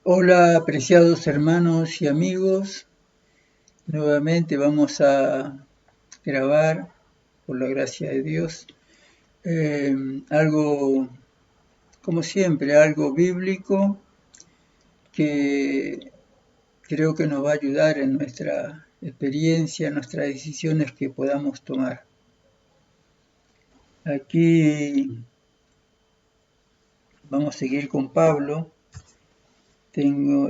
Hola, apreciados hermanos y amigos. Nuevamente vamos a grabar, por la gracia de Dios, algo, como siempre, algo bíblico que creo que nos va a ayudar en nuestra experiencia, en nuestras decisiones que podamos tomar. Aquí vamos a seguir con Pablo.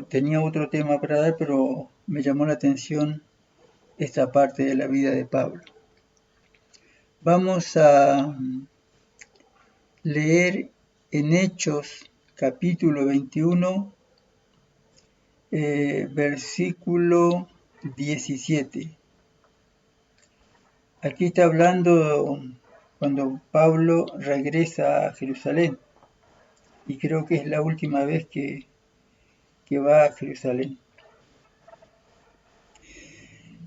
Tenía otro tema para dar, pero me llamó la atención esta parte de la vida de Pablo. Vamos a leer en Hechos capítulo 21, versículo 17. Aquí está hablando cuando Pablo regresa a Jerusalén, y creo que es la última vez que va a Jerusalén.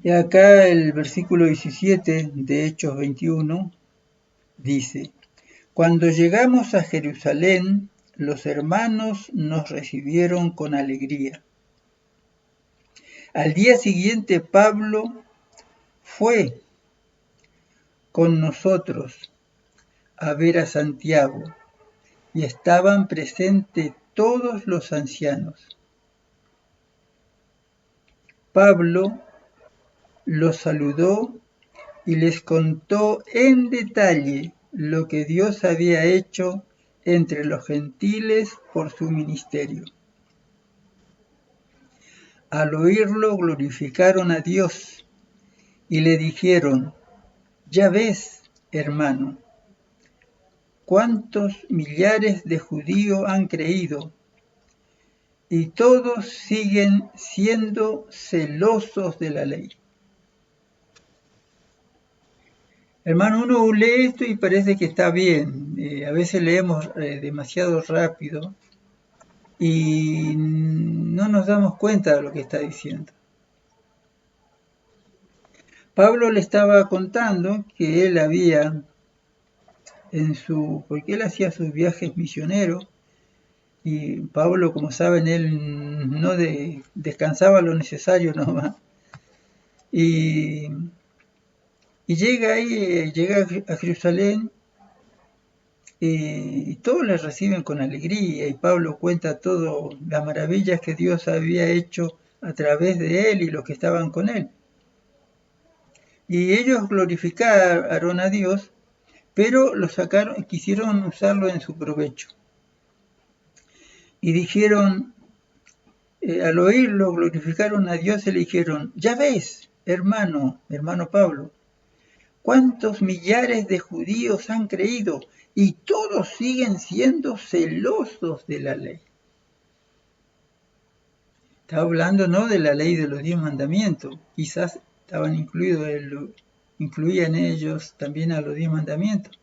Y acá el versículo 17 de Hechos 21 dice: Cuando llegamos a Jerusalén, los hermanos nos recibieron con alegría. Al día siguiente Pablo fue con nosotros a ver a Santiago y estaban presentes todos los ancianos. Pablo los saludó y les contó en detalle lo que Dios había hecho entre los gentiles por su ministerio. Al oírlo glorificaron a Dios y le dijeron: Ya ves, hermano, cuántos millares de judíos han creído, y todos siguen siendo celosos de la ley. Hermano, uno lee esto y parece que está bien. A veces leemos demasiado rápido y no nos damos cuenta de lo que está diciendo. Pablo le estaba contando que él había porque él hacía sus viajes misioneros, y Pablo, como saben, él no descansaba lo necesario nomás. Y llega ahí, llega a Jerusalén, y todos le reciben con alegría, y Pablo cuenta todo, las maravillas que Dios había hecho a través de él y los que estaban con él. Y ellos glorificaron a Dios, pero quisieron usarlo en su provecho. Y dijeron, al oírlo, glorificaron a Dios y le dijeron: Ya ves, hermano Pablo, cuántos millares de judíos han creído y todos siguen siendo celosos de la ley. Estaba hablando no de la ley de los 10 mandamientos, quizás incluían ellos también a los 10 mandamientos.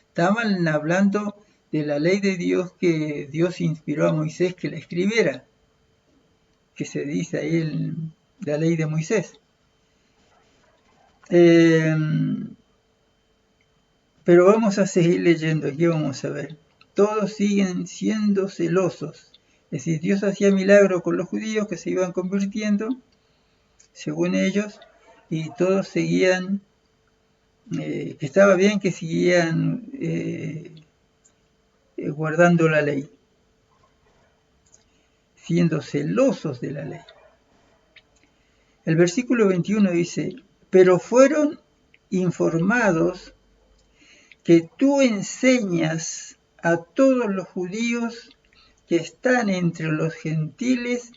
Estaban hablando de la ley de Dios que Dios inspiró a Moisés que la escribiera, que se dice ahí en la ley de Moisés. Pero vamos a seguir leyendo, aquí vamos a ver. Todos siguen siendo celosos. Es decir, Dios hacía milagros con los judíos que se iban convirtiendo, según ellos, y todos seguían, que estaba bien que siguieran guardando la ley, siendo celosos de la ley. El versículo 21 dice: Pero fueron informados que tú enseñas a todos los judíos que están entre los gentiles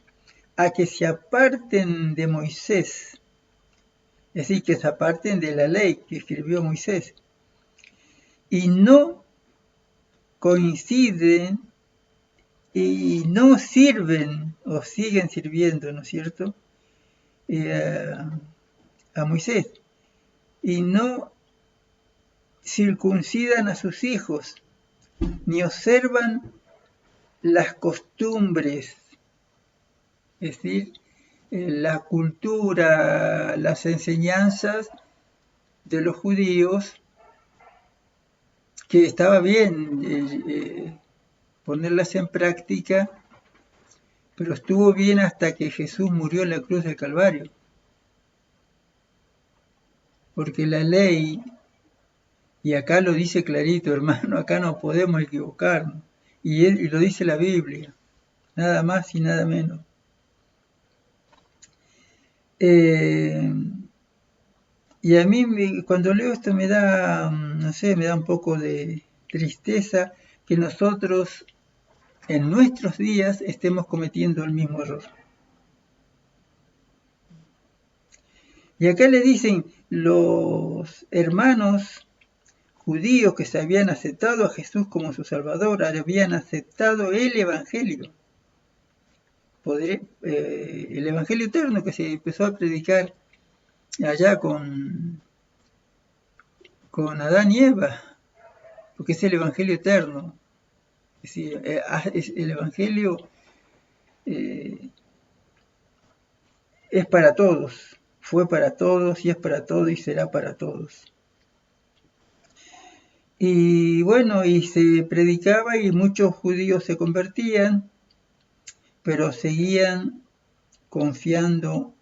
a que se aparten de Moisés, es decir, que se aparten de la ley que escribió Moisés, y no coinciden y no sirven o siguen sirviendo, ¿no es cierto?, a Moisés, y no circuncidan a sus hijos, ni observan las costumbres, es decir, la cultura, las enseñanzas de los judíos, que estaba bien ponerlas en práctica, pero estuvo bien hasta que Jesús murió en la cruz del Calvario. Porque la ley, y acá lo dice clarito, hermano, acá no podemos equivocarnos, y lo dice la Biblia, nada más y nada menos. Y a mí cuando leo esto me da, no sé, me da un poco de tristeza que nosotros en nuestros días estemos cometiendo el mismo error. Y acá le dicen los hermanos judíos que se habían aceptado a Jesús como su Salvador, habían aceptado el Evangelio. El Evangelio eterno que se empezó a predicar allá con Adán y Eva, porque es el Evangelio eterno. Es decir, el Evangelio es para todos, fue para todos y es para todos y será para todos. Y bueno, y se predicaba y muchos judíos se convertían, pero seguían confiando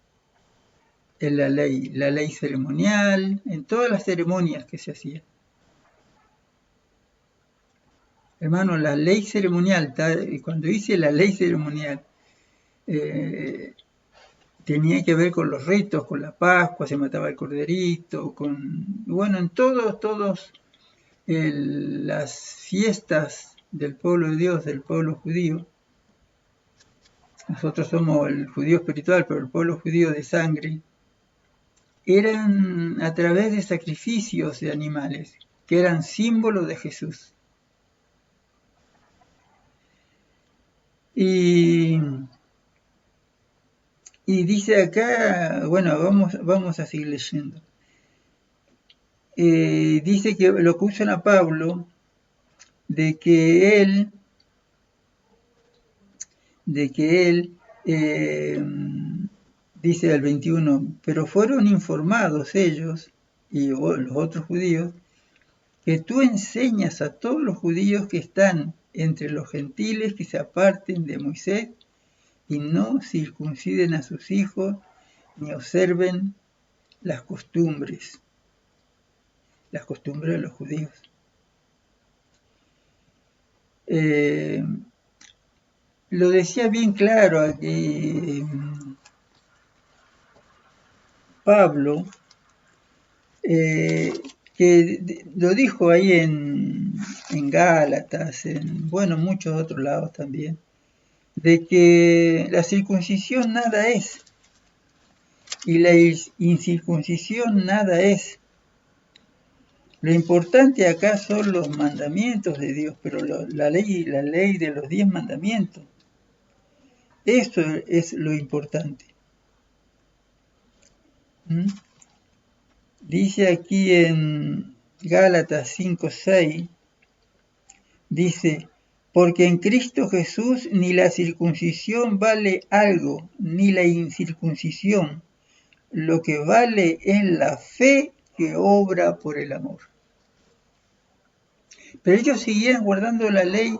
en la ley ceremonial, en todas las ceremonias que se hacían. Hermano, la ley ceremonial, cuando dice la ley ceremonial, tenía que ver con los ritos, con la Pascua, se mataba el corderito, bueno, en todos las fiestas del pueblo de Dios, del pueblo judío. Nosotros somos el judío espiritual, pero el pueblo judío de sangre, eran a través de sacrificios de animales, que eran símbolos de Jesús. Y dice acá, bueno, vamos a seguir leyendo. Dice que lo que usan a Pablo, de que él dice el 21, pero fueron informados ellos y los otros judíos, que tú enseñas a todos los judíos que están entre los gentiles que se aparten de Moisés y no circunciden a sus hijos ni observen las costumbres de los judíos. Lo decía bien claro aquí Pablo, que lo dijo ahí en Gálatas, en muchos otros lados también, de que la circuncisión nada es y la incircuncisión nada es. Lo importante acá son los mandamientos de Dios, pero la ley de los 10 mandamientos. Eso es lo importante. Dice aquí en Gálatas 5:6, dice, porque en Cristo Jesús ni la circuncisión vale algo, ni la incircuncisión. Lo que vale es la fe que obra por el amor. Pero ellos seguían guardando la ley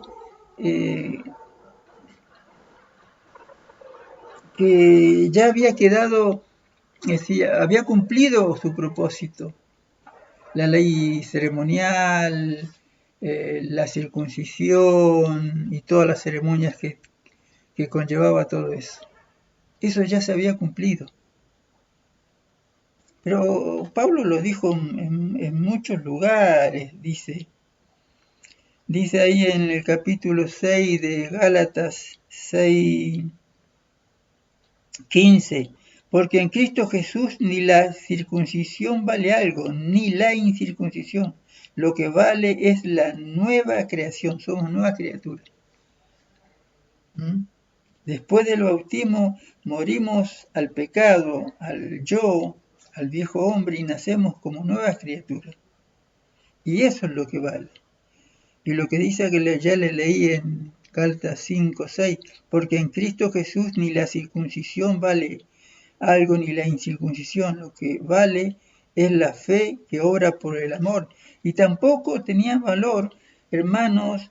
que ya había quedado, había cumplido su propósito. La ley ceremonial, la circuncisión y todas las ceremonias que conllevaba todo eso. Eso ya se había cumplido. Pero Pablo lo dijo en muchos lugares, dice ahí en el capítulo 6 de Gálatas 6:15, porque en Cristo Jesús ni la circuncisión vale algo, ni la incircuncisión. Lo que vale es la nueva creación, somos nuevas criaturas. Después del bautismo morimos al pecado, al yo, al viejo hombre y nacemos como nuevas criaturas. Y eso es lo que vale. Y lo que dice que ya le leí en Gálatas 5:6, porque en Cristo Jesús ni la circuncisión vale algo ni la incircuncisión, lo que vale es la fe que obra por el amor. Y tampoco tenía valor, hermanos,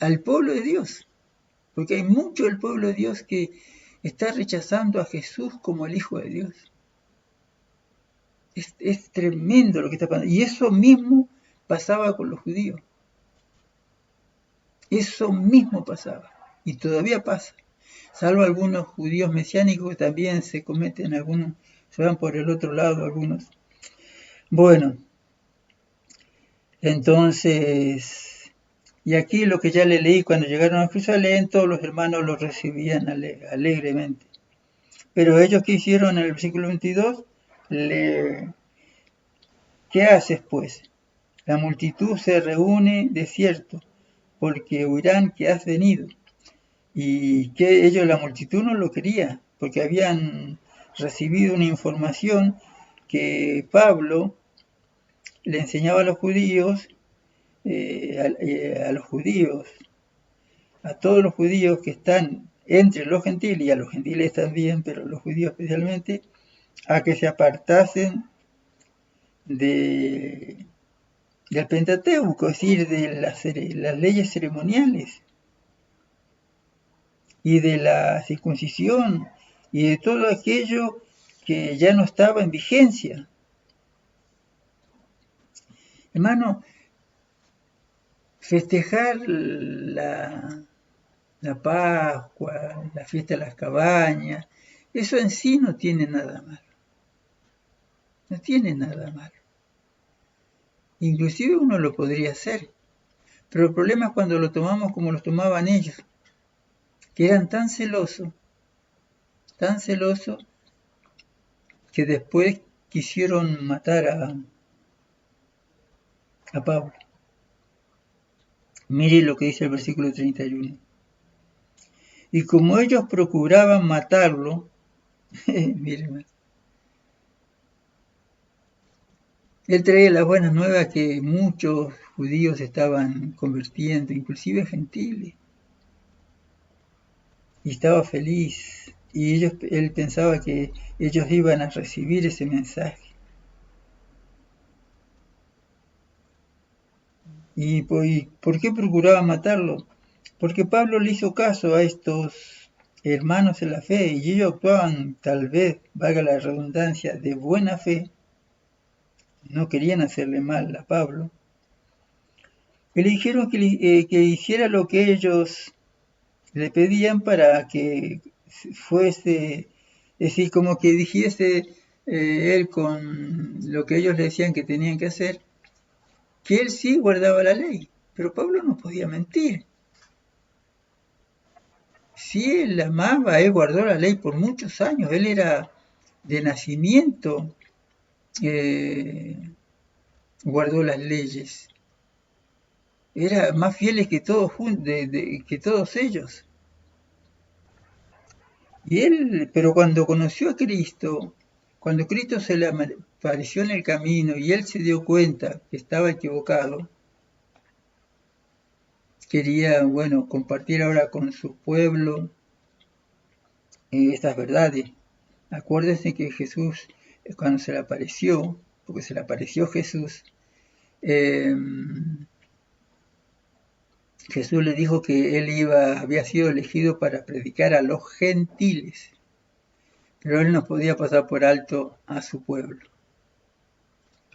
al pueblo de Dios, porque hay mucho del pueblo de Dios que está rechazando a Jesús como el Hijo de Dios. Es tremendo lo que está pasando. Y eso mismo pasaba con los judíos. Eso mismo pasaba. Y todavía pasa. Salvo algunos judíos mesiánicos que también se cometen algunos, se van por el otro lado algunos. Bueno, entonces, y aquí lo que ya le leí, cuando llegaron a Jerusalén, todos los hermanos lo recibían alegremente. Pero ellos que hicieron en el versículo 22, ¿qué haces pues? La multitud se reúne de cierto, porque oirán que has venido. Y que ellos, la multitud, no lo quería, porque habían recibido una información que Pablo le enseñaba a los judíos, a todos los judíos que están entre los gentiles, y a los gentiles también, pero los judíos especialmente, a que se apartasen del Pentateuco, es decir, de las leyes ceremoniales y de la circuncisión y de todo aquello que ya no estaba en vigencia. Hermano, festejar la Pascua, la fiesta de las cabañas, eso en sí no tiene nada malo. No tiene nada malo. Inclusive uno lo podría hacer. Pero el problema es cuando lo tomamos como lo tomaban ellos, que eran tan celosos, que después quisieron matar a Pablo. Mire lo que dice el versículo 31. Y como ellos procuraban matarlo, miren, él traía las buenas nuevas que muchos judíos estaban convirtiendo, inclusive gentiles, y estaba feliz. Y él pensaba que ellos iban a recibir ese mensaje. ¿Y por qué procuraban matarlo? Porque Pablo le hizo caso a estos hermanos en la fe y ellos actuaban, tal vez, valga la redundancia, de buena fe. No querían hacerle mal a Pablo. Y le dijeron que hiciera lo que ellos le pedían para que fuese, es decir, como que dijese él con lo que ellos le decían que tenían que hacer, que él sí guardaba la ley, pero Pablo no podía mentir. Si él amaba, él guardó la ley por muchos años, él era de nacimiento, guardó las leyes, era más fiel que todos, que todos ellos. Y él, pero cuando conoció a Cristo, cuando Cristo se le apareció en el camino y él se dio cuenta que estaba equivocado, quería, bueno, compartir ahora con su pueblo estas verdades. Acuérdense que Jesús, cuando se le apareció, porque se le apareció Jesús, Jesús le dijo que él había sido elegido para predicar a los gentiles, pero él no podía pasar por alto a su pueblo.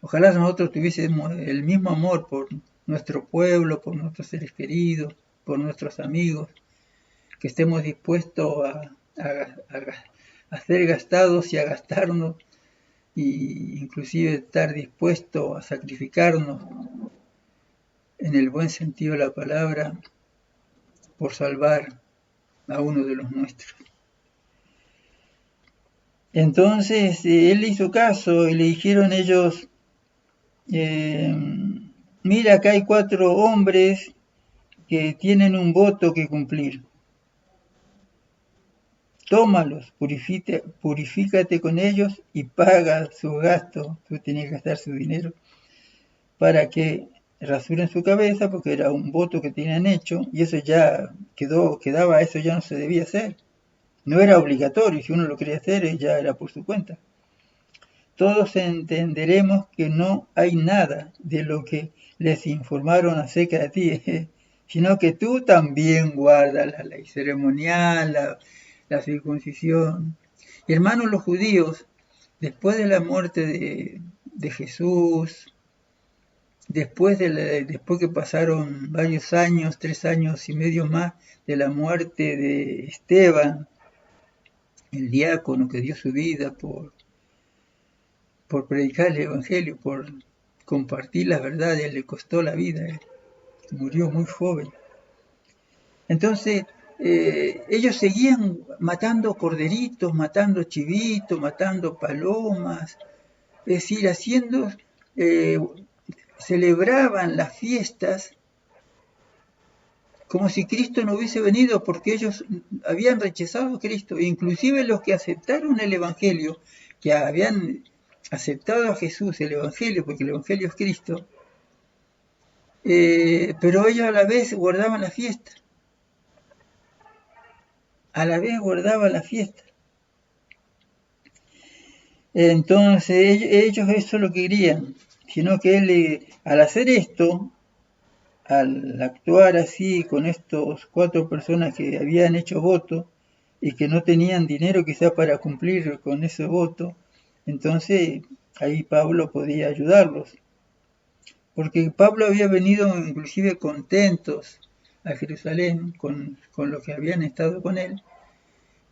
Ojalá nosotros tuviésemos el mismo amor por nuestro pueblo, por nuestros seres queridos, por nuestros amigos, que estemos dispuestos a ser gastados y a gastarnos, y inclusive estar dispuestos a sacrificarnos en el buen sentido de la palabra por salvar a uno de los nuestros. Entonces él hizo caso y le dijeron ellos, mira, acá hay 4 hombres que tienen un voto que cumplir. Tómalos, purifícate con ellos y paga sus gastos. Tú tenías que gastar su dinero para que rasuren su cabeza, porque era un voto que tenían hecho y eso ya quedaba, eso ya no se debía hacer. No era obligatorio, si uno lo quería hacer ya era por su cuenta. Todos entenderemos que no hay nada de lo que les informaron acerca de ti. sino que tú también guardas la ley ceremonial, la circuncisión. Y hermanos, los judíos, después de la muerte de Jesús, después que pasaron varios años, 3 años y medio más, de la muerte de Esteban, el diácono que dio su vida por predicar el Evangelio, por compartir las verdades, le costó la vida, murió muy joven. Entonces, ellos seguían matando corderitos, matando chivitos, matando palomas, es decir, celebraban las fiestas como si Cristo no hubiese venido, porque ellos habían rechazado a Cristo, e inclusive los que aceptaron el Evangelio, que habían aceptado a Jesús, el Evangelio, porque el Evangelio es Cristo, pero ellos a la vez guardaban la fiesta. A la vez guardaban la fiesta. Entonces ellos eso es lo que querían, sino que él, al hacer esto, al actuar así con estos 4 personas que habían hecho voto y que no tenían dinero quizá para cumplir con ese voto, entonces ahí Pablo podía ayudarlos. Porque Pablo había venido inclusive contentos a Jerusalén con los que habían estado con él,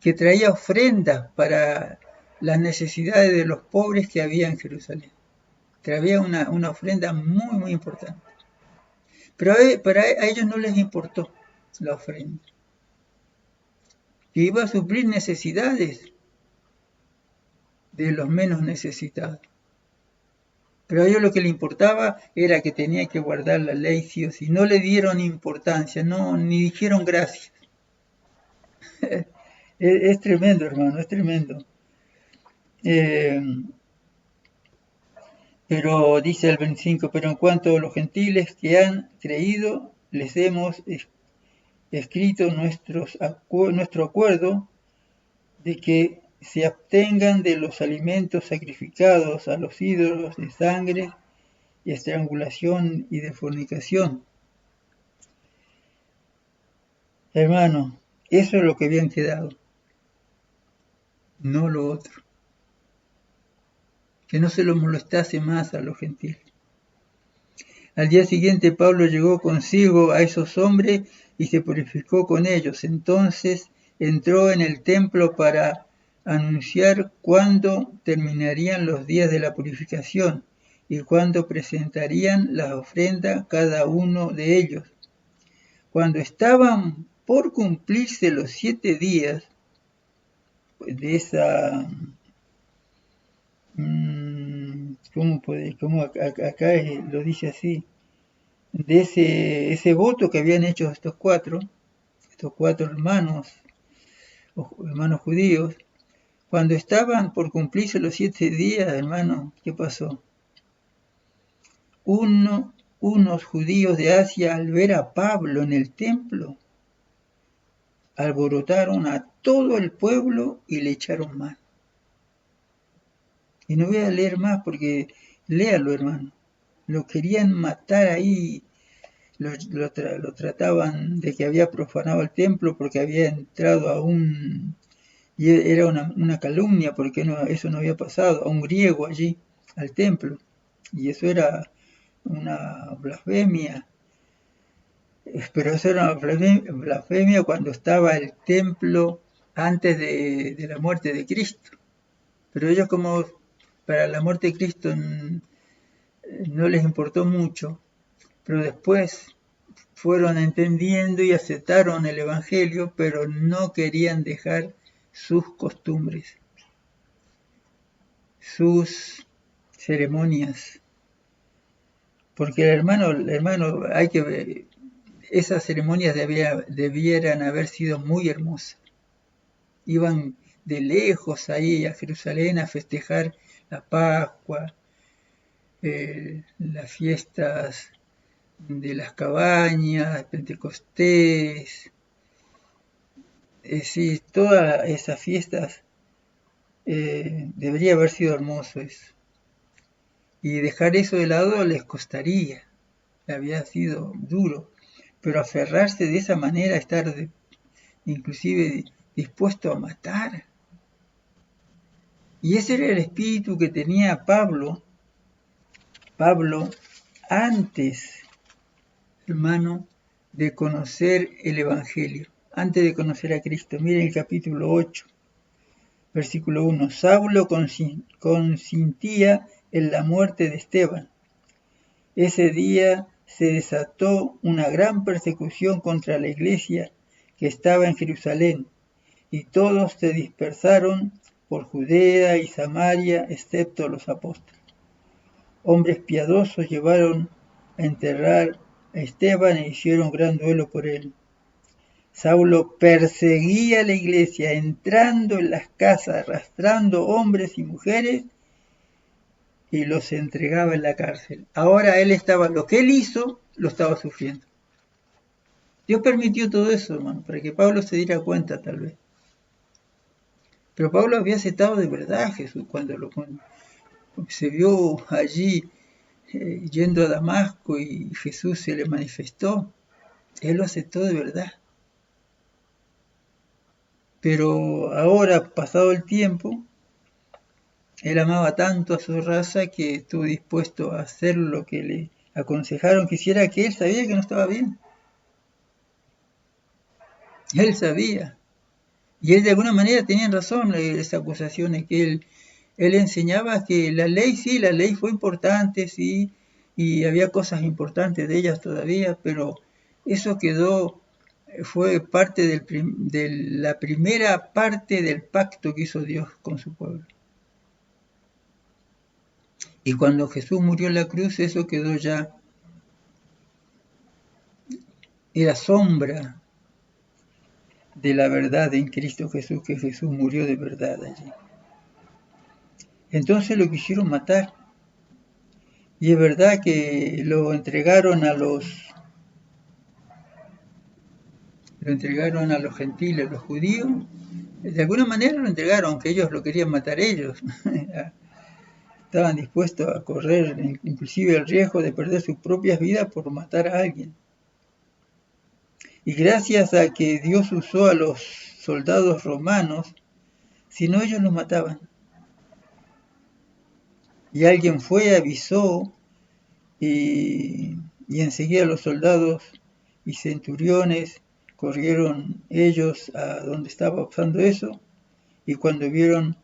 que traía ofrendas para las necesidades de los pobres que había en Jerusalén. Traía una ofrenda muy, muy importante. Pero a ellos no les importó la ofrenda. Que iba a suplir necesidades de los menos necesitados. Pero a ellos lo que les importaba era que tenía que guardar la ley sí o sí. No le dieron importancia, no, ni dijeron gracias. Es tremendo, hermano, es tremendo. Pero dice el 25, pero en cuanto a los gentiles que han creído, les hemos escrito nuestro acuerdo de que se abstengan de los alimentos sacrificados a los ídolos de sangre y estrangulación y de fornicación. Hermano, eso es lo que habían quedado, no lo otro. Que no se los molestase más a los gentiles. Al día siguiente Pablo llegó consigo a esos hombres y se purificó con ellos. Entonces entró en el templo para anunciar cuándo terminarían los días de la purificación y cuándo presentarían la ofrenda cada uno de ellos. Cuando estaban por cumplirse los 7 días de esa... ¿Cómo acá lo dice así? De ese voto que habían hecho estos cuatro hermanos judíos, cuando estaban por cumplirse los 7 días, hermano, ¿qué pasó? Unos judíos de Asia, al ver a Pablo en el templo, alborotaron a todo el pueblo y le echaron mano. Y no voy a leer más porque léalo, hermano. Lo querían matar ahí, lo trataban de que había profanado el templo porque había entrado y era una calumnia porque eso no había pasado, a un griego allí, al templo. Y eso era una blasfemia. Pero eso era una blasfemia cuando estaba el templo antes de la muerte de Cristo. Pero ellos, como para la muerte de Cristo no les importó mucho, pero después fueron entendiendo y aceptaron el Evangelio, pero no querían dejar sus costumbres, sus ceremonias. Porque hermano, hay que ver, esas ceremonias debieran haber sido muy hermosas. Iban de lejos ahí a Jerusalén a festejar la Pascua, las fiestas de las cabañas, Pentecostés, es decir, todas esas fiestas debería haber sido hermoso eso. Y dejar eso de lado les costaría, había sido duro. pero aferrarse de esa manera, estar inclusive dispuesto a matar. Y ese era el espíritu que tenía Pablo antes, hermano, de conocer el Evangelio, antes de conocer a Cristo. Miren el capítulo 8, versículo 1. Saulo consintía en la muerte de Esteban. Ese día se desató una gran persecución contra la iglesia que estaba en Jerusalén, y todos se dispersaron por Judea y Samaria, excepto los apóstoles. Hombres piadosos llevaron a enterrar a Esteban e hicieron gran duelo por él. Saulo perseguía a la iglesia, entrando en las casas, arrastrando hombres y mujeres, y los entregaba en la cárcel. Ahora lo que él hizo, lo estaba sufriendo. Dios permitió todo eso, hermano, para que Pablo se diera cuenta, tal vez. Pero Pablo había aceptado de verdad a Jesús cuando se vio allí yendo a Damasco y Jesús se le manifestó. Él lo aceptó de verdad. Pero ahora, pasado el tiempo, él amaba tanto a su raza que estuvo dispuesto a hacer lo que le aconsejaron que hiciera, que él sabía que no estaba bien. Él sabía. Y él de alguna manera tenía razón esas acusaciones que él enseñaba que la ley fue importante, sí, y había cosas importantes de ellas todavía, pero eso fue parte de la primera parte del pacto que hizo Dios con su pueblo. Y cuando Jesús murió en la cruz, eso quedó ya, era sombra de la verdad en Cristo Jesús, que Jesús murió de verdad allí. Entonces lo quisieron matar. Y es verdad que lo entregaron a los gentiles, los judíos. De alguna manera lo entregaron, aunque ellos lo querían matar ellos. Estaban dispuestos a correr inclusive el riesgo de perder sus propias vidas por matar a alguien. Y gracias a que Dios usó a los soldados romanos, si no ellos los mataban. Y alguien fue, avisó, y enseguida los soldados y centuriones corrieron ellos a donde estaba pasando eso, y cuando vieron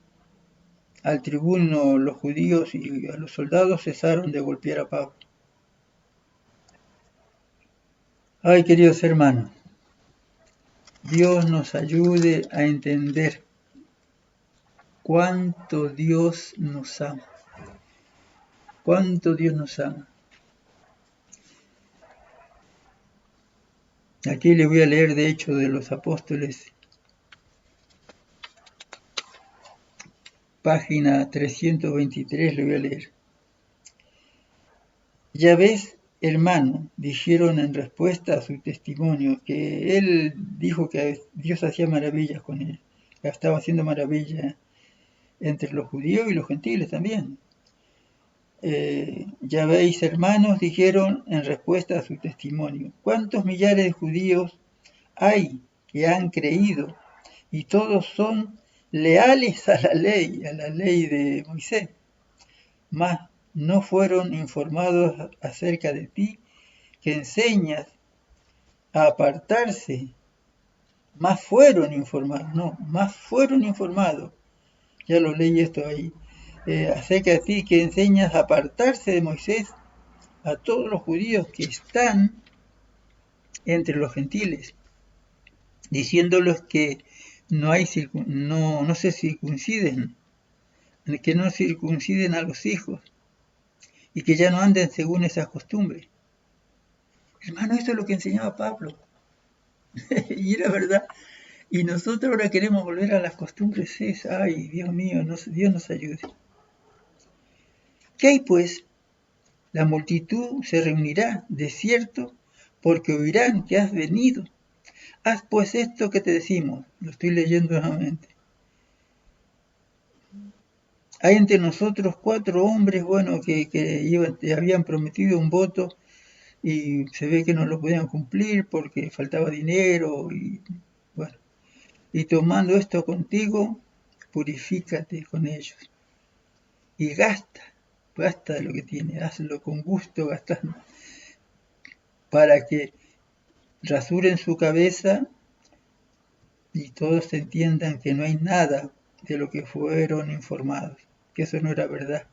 al tribuno los judíos y a los soldados cesaron de golpear a Pablo. Ay, queridos hermanos, Dios nos ayude a entender cuánto Dios nos ama. Cuánto Dios nos ama. Aquí le voy a leer de Hechos de los Apóstoles, página 323, le voy a leer. Ya ves, hermano, dijeron en respuesta a su testimonio, que él dijo que Dios hacía maravillas con él, estaba haciendo maravillas entre los judíos y los gentiles también. Ya veis, hermanos, dijeron en respuesta a su testimonio, ¿cuántos millares de judíos hay que han creído? Y todos son leales a la ley de Moisés. Mas no fueron informados acerca de ti, que enseñas a apartarse. Más fueron informados. Ya lo leí esto ahí. Acerca de ti, que enseñas a apartarse de Moisés a todos los judíos que están entre los gentiles, diciéndolos que no se circunciden, que no circunciden a los hijos y que ya no anden según esas costumbres. Hermano, esto es lo que enseñaba Pablo. Y era verdad. Y nosotros ahora queremos volver a las costumbres. Ay, Dios mío, Dios nos ayude. ¿Qué hay pues? La multitud se reunirá, de cierto, porque oirán que has venido. Haz pues esto que te decimos. Lo estoy leyendo nuevamente. Hay entre nosotros 4 hombres, que habían prometido un voto y se ve que no lo podían cumplir porque faltaba dinero y bueno, y tomando esto contigo, purifícate con ellos y gasta de lo que tiene, hazlo con gusto gastando, para que rasuren su cabeza y todos entiendan que no hay nada de lo que fueron informados, que eso no era verdad,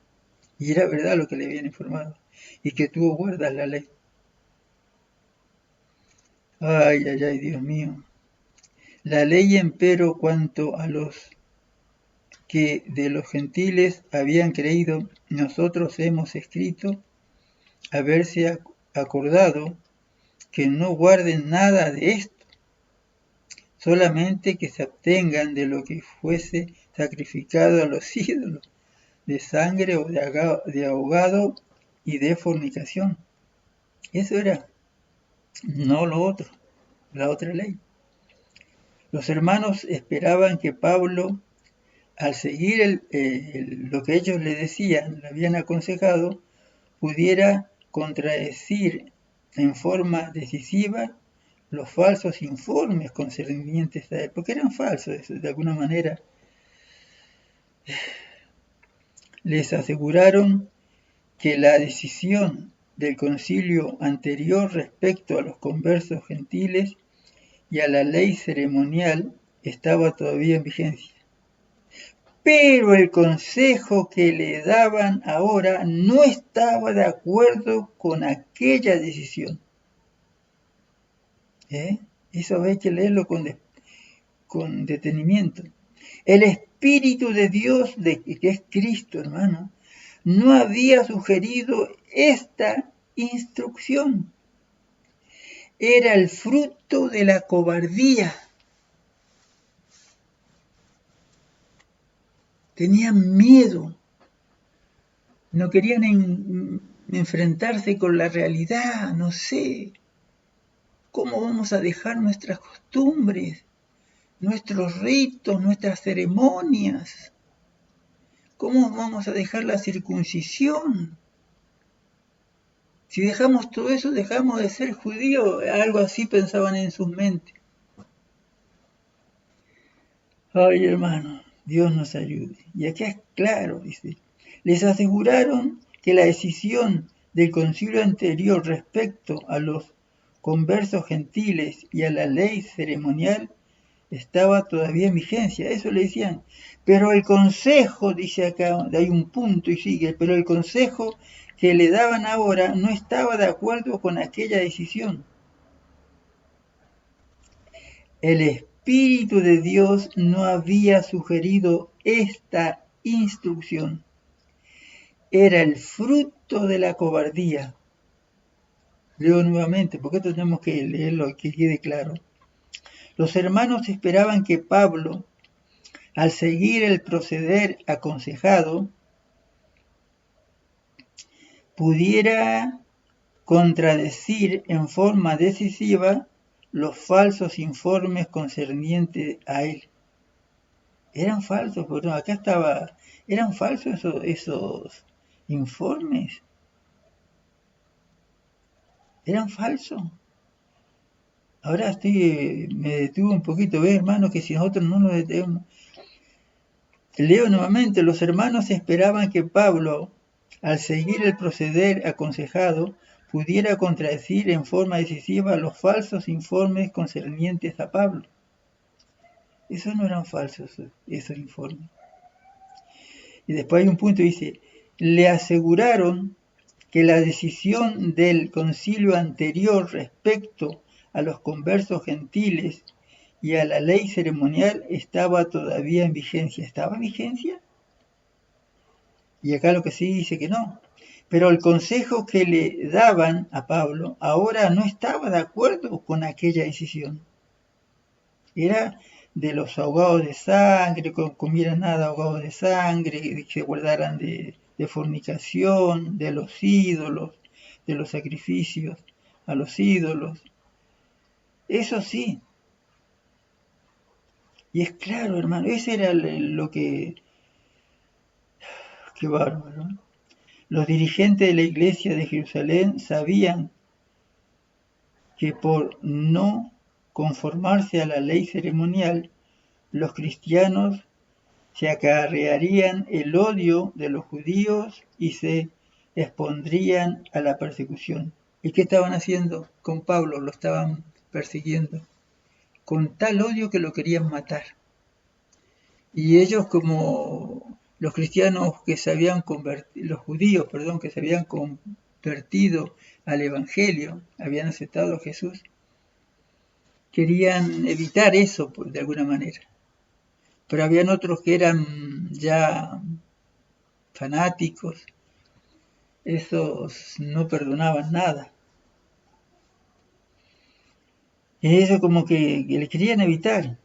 y era verdad lo que le habían informado, y que tú guardas la ley. Ay, ay, ay, Dios mío. La ley, empero, cuanto a los que de los gentiles habían creído, nosotros hemos escrito, haberse acordado que no guarden nada de esto, solamente que se abstengan de lo que fuese sacrificado a los ídolos, de sangre o de ahogado y de fornicación. Eso era, no lo otro, la otra ley. Los hermanos esperaban que Pablo, al seguir lo que ellos le decían, le habían aconsejado, pudiera contradecir en forma decisiva los falsos informes concernientes a él, porque eran falsos, de alguna manera. Les aseguraron que la decisión del concilio anterior respecto a los conversos gentiles y a la ley ceremonial estaba todavía en vigencia. Pero el consejo que le daban ahora no estaba de acuerdo con aquella decisión. Eso hay que leerlo con detenimiento. El Espíritu de Dios, que es Cristo, hermano, no había sugerido esta instrucción. Era el fruto de la cobardía. Tenían miedo. No querían enfrentarse con la realidad. No sé. ¿Cómo vamos a dejar nuestras costumbres, nuestros ritos, nuestras ceremonias? ¿Cómo vamos a dejar la circuncisión? Si dejamos todo eso, dejamos de ser judíos. Algo así pensaban en sus mentes. Ay, hermano, Dios nos ayude. Y aquí es claro, dice. Les aseguraron que la decisión del concilio anterior respecto a los conversos gentiles y a la ley ceremonial estaba todavía en vigencia. Eso le decían. Pero el consejo, dice acá, hay un punto y sigue, pero el consejo que le daban ahora no estaba de acuerdo con aquella decisión. El Espíritu de Dios no había sugerido esta instrucción. Era el fruto de la cobardía. Leo nuevamente, porque esto tenemos que leerlo, que quede claro. Los hermanos esperaban que Pablo, al seguir el proceder aconsejado, pudiera contradecir en forma decisiva los falsos informes concernientes a él. Eran falsos, pero acá estaba, eran falsos esos informes. Eran falsos. Ahora me detuve un poquito, ve hermano, que si nosotros no nos detenemos. Leo nuevamente, los hermanos esperaban que Pablo, al seguir el proceder aconsejado, pudiera contradecir en forma decisiva los falsos informes concernientes a Pablo. Esos no eran falsos, esos informes. Y después hay un punto que dice, le aseguraron que la decisión del concilio anterior respecto a los conversos gentiles y a la ley ceremonial estaba todavía en vigencia. ¿Estaba en vigencia? Y acá lo que sí dice que no. Pero el consejo que le daban a Pablo ahora no estaba de acuerdo con aquella decisión. Era de los ahogados de sangre, que comieran nada ahogados de sangre, que se guardaran de fornicación, de los ídolos, de los sacrificios a los ídolos. Eso sí. Y es claro, hermano, ese era lo que... Qué bárbaro. Los dirigentes de la iglesia de Jerusalén sabían que por no conformarse a la ley ceremonial, los cristianos se acarrearían el odio de los judíos y se expondrían a la persecución. ¿Y qué estaban haciendo con Pablo? Lo estaban persiguiendo con tal odio que lo querían matar. Y ellos, como los cristianos que se habían convertido, los judíos, perdón, que se habían convertido al Evangelio, habían aceptado a Jesús, querían evitar eso de alguna manera. Pero habían otros que eran ya fanáticos, esos no perdonaban nada. Y eso como que le querían evitar.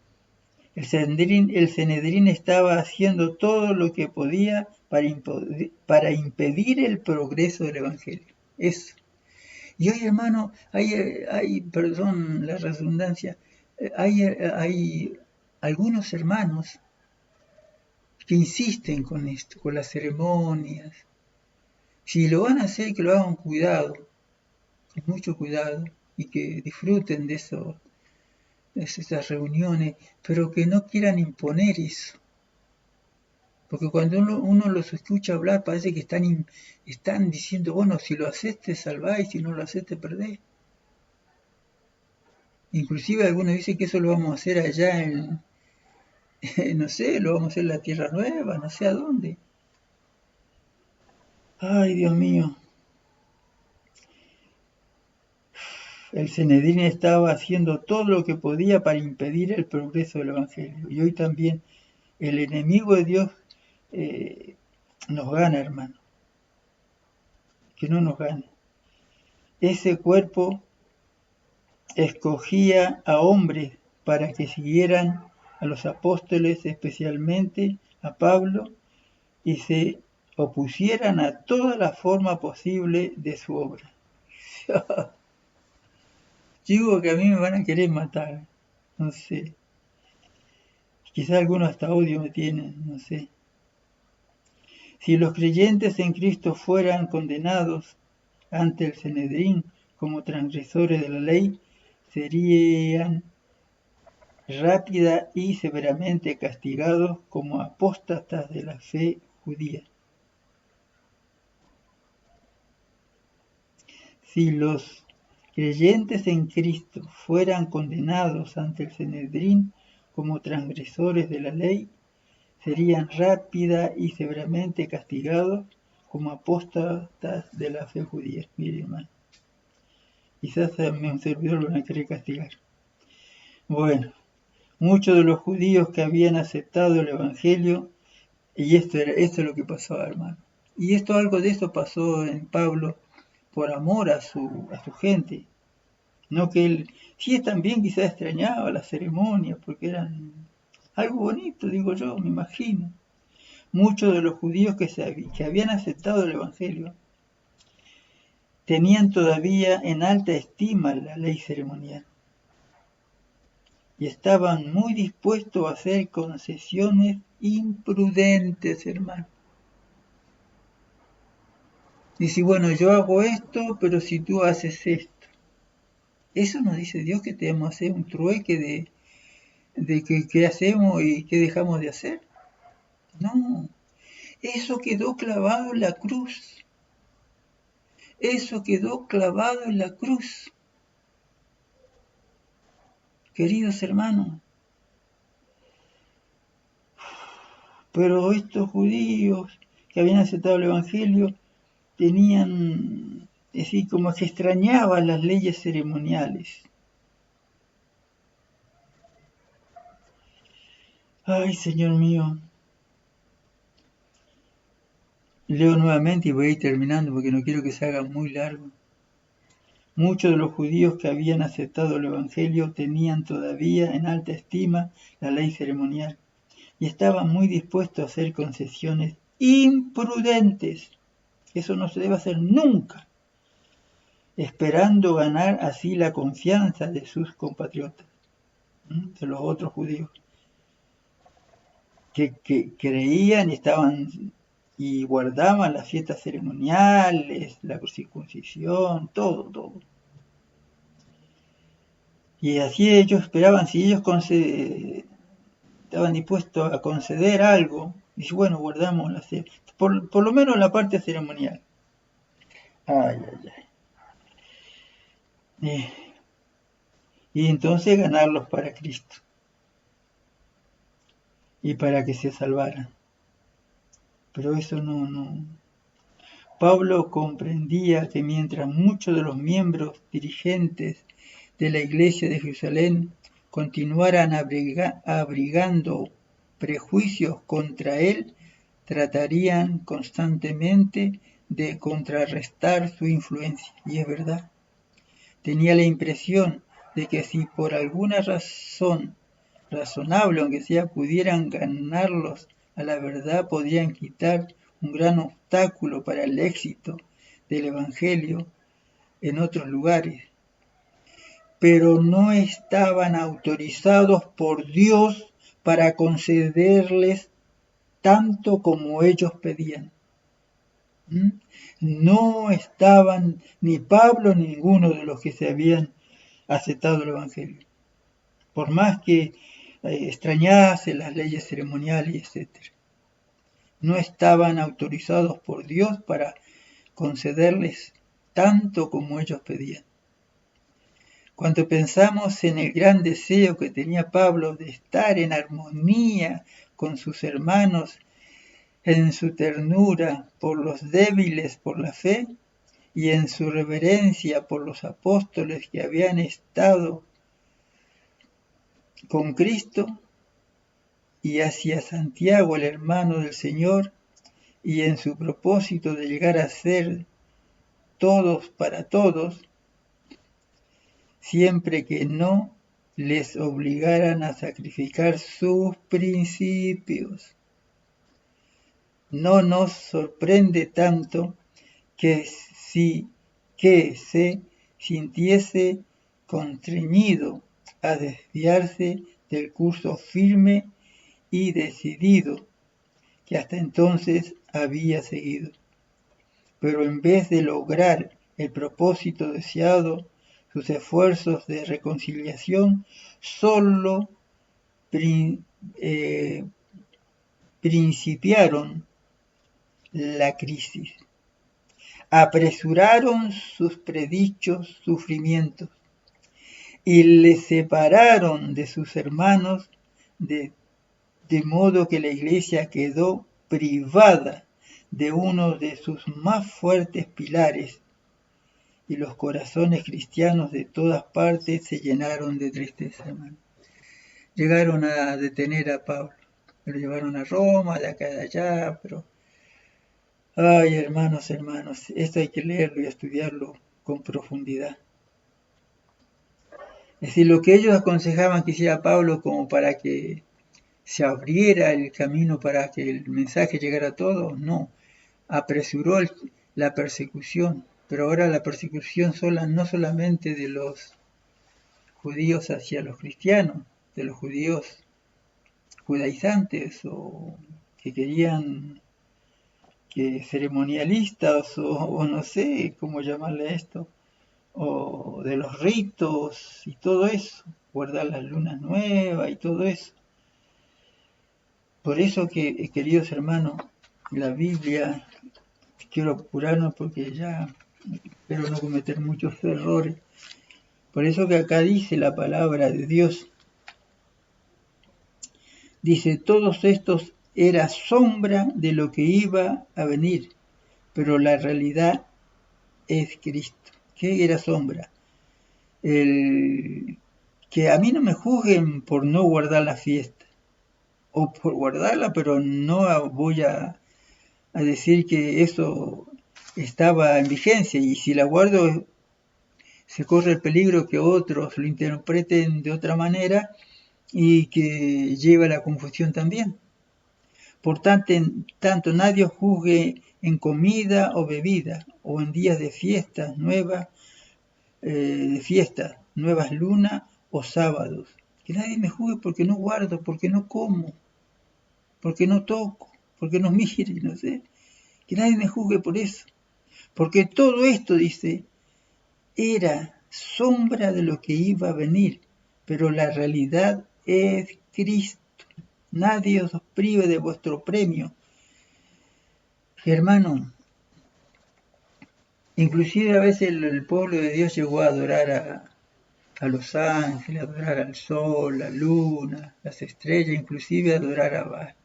El Sanedrín estaba haciendo todo lo que podía para impedir el progreso del Evangelio. Eso. Y hoy, hermano, perdón la redundancia, hay algunos hermanos que insisten con esto, con las ceremonias. Si lo van a hacer, que lo hagan cuidado, con mucho cuidado, y que disfruten de eso, esas reuniones, pero que no quieran imponer eso. Porque cuando uno los escucha hablar, parece que están diciendo, bueno, si lo haces te salváis, si no lo haces te perdés. Inclusive algunos dicen que eso lo vamos a hacer allá no sé, lo vamos a hacer en la Tierra Nueva, no sé a dónde. Ay, Dios mío. El Sanedrín estaba haciendo todo lo que podía para impedir el progreso del Evangelio. Y hoy también el enemigo de Dios nos gana, hermano. Que no nos gane. Ese cuerpo escogía a hombres para que siguieran a los apóstoles, especialmente a Pablo, y se opusieran a toda la forma posible de su obra. Digo que a mí me van a querer matar, no sé. Quizás algunos hasta odio me tienen, no sé. Si los creyentes en Cristo fueran condenados ante el Sanedrín como transgresores de la ley, serían rápida y severamente castigados como apóstatas de la fe judía. Si los creyentes en Cristo fueran condenados ante el Sanedrín como transgresores de la ley, serían rápida y severamente castigados como apóstatas de la fe judía. Mire, hermano, quizás a un servidor lo van a querer castigar. Bueno, muchos de los judíos que habían aceptado el Evangelio, y esto es lo que pasó, hermano. Y algo de esto pasó en Pablo por amor a su gente. No que él, sí también quizás extrañaba las ceremonias, porque eran algo bonito, digo yo, me imagino. Muchos de los judíos que habían aceptado el Evangelio tenían todavía en alta estima la ley ceremonial y estaban muy dispuestos a hacer concesiones imprudentes, hermano. Dice, bueno, yo hago esto, pero si tú haces esto. Eso nos dice Dios que tenemos que hacer un trueque de qué hacemos y qué dejamos de hacer. No, eso quedó clavado en la cruz. Eso quedó clavado en la cruz. Queridos hermanos, pero estos judíos que habían aceptado el Evangelio tenían, es decir, como que extrañaban las leyes ceremoniales. Ay, Señor mío. Leo nuevamente y voy a ir terminando porque no quiero que se haga muy largo. Muchos de los judíos que habían aceptado el Evangelio tenían todavía en alta estima la ley ceremonial y estaban muy dispuestos a hacer concesiones imprudentes. Eso no se debe hacer nunca, esperando ganar así la confianza de sus compatriotas, de los otros judíos, que creían y estaban y guardaban las fiestas ceremoniales, la circuncisión, todo. Y así ellos esperaban, si ellos estaban dispuestos a conceder algo, dice, bueno, guardamos por lo menos la parte ceremonial. Ay, ay, ay. Y entonces ganarlos para Cristo y para que se salvaran. Pero eso no. Pablo comprendía que mientras muchos de los miembros dirigentes de la iglesia de Jerusalén continuaran abrigando prejuicios contra él, tratarían constantemente de contrarrestar su influencia. Y es verdad. Tenía la impresión de que si por alguna razón razonable, aunque sea, pudieran ganarlos a la verdad, podrían quitar un gran obstáculo para el éxito del Evangelio en otros lugares. Pero no estaban autorizados por Dios para concederles tanto como ellos pedían. No estaban ni Pablo ni ninguno de los que se habían aceptado el Evangelio. Por más que extrañase las leyes ceremoniales, etc. No estaban autorizados por Dios para concederles tanto como ellos pedían. Cuando pensamos en el gran deseo que tenía Pablo de estar en armonía con sus hermanos, en su ternura por los débiles por la fe y en su reverencia por los apóstoles que habían estado con Cristo, y hacia Santiago, el hermano del Señor, y en su propósito de llegar a ser todos para todos, siempre que no les obligaran a sacrificar sus principios. No nos sorprende tanto que se sintiese constreñido a desviarse del curso firme y decidido que hasta entonces había seguido. Pero en vez de lograr el propósito deseado, sus esfuerzos de reconciliación solo principiaron la crisis. Apresuraron sus predichos sufrimientos y les separaron de sus hermanos de modo que la iglesia quedó privada de uno de sus más fuertes pilares y los corazones cristianos de todas partes se llenaron de tristeza, hermano. Llegaron a detener a Pablo, lo llevaron a Roma, de acá de allá, pero ay, hermanos, esto hay que leerlo y estudiarlo con profundidad. Es decir, lo que ellos aconsejaban que hiciera Pablo como para que se abriera el camino para que el mensaje llegara a todos, no. Apresuró la persecución, pero ahora la persecución no solamente de los judíos hacia los cristianos, de los judíos judaizantes o que querían que ceremonialistas o no sé cómo llamarle esto, o de los ritos y todo eso, guardar las lunas nuevas y todo eso. Por eso que, queridos hermanos, la Biblia, quiero apurarnos porque ya espero no cometer muchos errores. Por eso que acá dice la palabra de Dios. Dice, todos estos era sombra de lo que iba a venir, pero la realidad es Cristo. ¿Qué era sombra? Que a mí no me juzguen por no guardar la fiesta, o por guardarla, pero no voy a decir que eso estaba en vigencia, y si la guardo se corre el peligro que otros lo interpreten de otra manera y que lleve a la confusión también. Por tanto, nadie juzgue en comida o bebida, o en días de fiestas nuevas, nuevas lunas o sábados. Que nadie me juzgue porque no guardo, porque no como, porque no toco, porque no mire, no sé. Que nadie me juzgue por eso. Porque todo esto, dice, era sombra de lo que iba a venir, pero la realidad es Cristo. Nadie os prive de vuestro premio. Hermano, inclusive a veces el pueblo de Dios llegó a adorar a los ángeles, a adorar al sol, la luna, las estrellas, inclusive a adorar a Baal.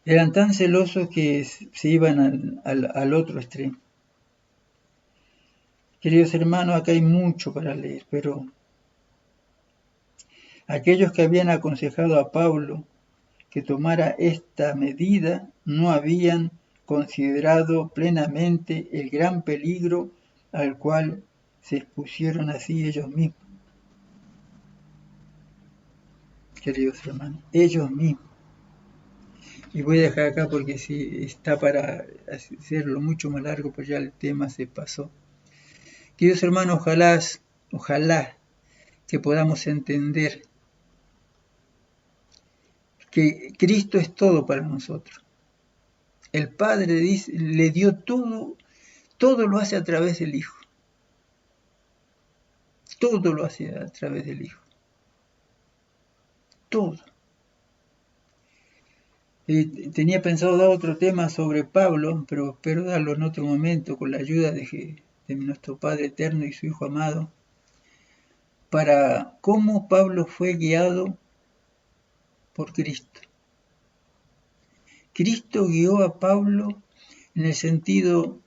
Eran tan celosos que se iban al otro extremo. Queridos hermanos, acá hay mucho para leer, pero aquellos que habían aconsejado a Pablo que tomara esta medida no habían considerado plenamente el gran peligro al cual se expusieron así ellos mismos. Queridos hermanos, ellos mismos. Y voy a dejar acá porque si está para hacerlo mucho más largo, pues ya el tema se pasó. Queridos hermanos, ojalá que podamos entender que Cristo es todo para nosotros. El Padre le dio todo, todo lo hace a través del Hijo. Todo lo hace a través del Hijo. Todo. Tenía pensado dar otro tema sobre Pablo, pero espero darlo en otro momento con la ayuda de nuestro Padre Eterno y su Hijo amado, para cómo Pablo fue guiado por Cristo. Cristo guió a Pablo en el sentido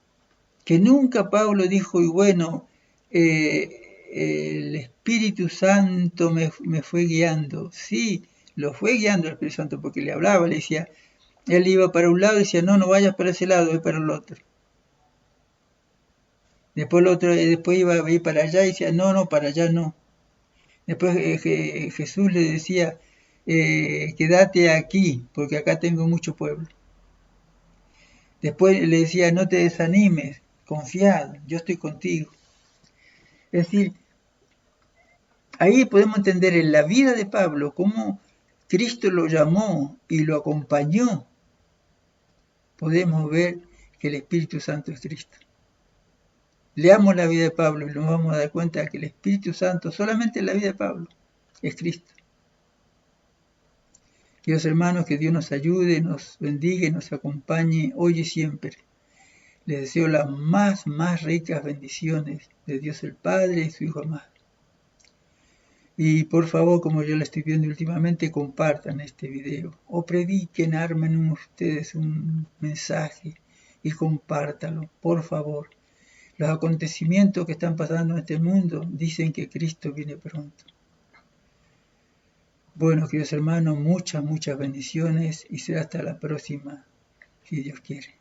que nunca Pablo dijo, y bueno, el Espíritu Santo me fue guiando. Sí, lo fue guiando el Espíritu Santo porque le hablaba, le decía, él iba para un lado y decía, no vayas para ese lado, ve para el otro. Después el otro, después iba a ir para allá y decía, no, para allá no. Después Jesús le decía, quédate aquí, porque acá tengo mucho pueblo. Después le decía, no te desanimes, confiad, yo estoy contigo. Es decir, ahí podemos entender en la vida de Pablo cómo Cristo lo llamó y lo acompañó. Podemos ver que el Espíritu Santo es Cristo. Leamos la vida de Pablo y nos vamos a dar cuenta de que el Espíritu Santo, solamente en la vida de Pablo, es Cristo. Queridos hermanos, que Dios nos ayude, nos bendiga y nos acompañe hoy y siempre. Les deseo las más ricas bendiciones de Dios el Padre y su Hijo amado. Y por favor, como yo lo estoy viendo últimamente, compartan este video o prediquen, armen ustedes un mensaje y compártanlo, por favor. Los acontecimientos que están pasando en este mundo dicen que Cristo viene pronto. Bueno, queridos hermanos, muchas bendiciones y será hasta la próxima, si Dios quiere.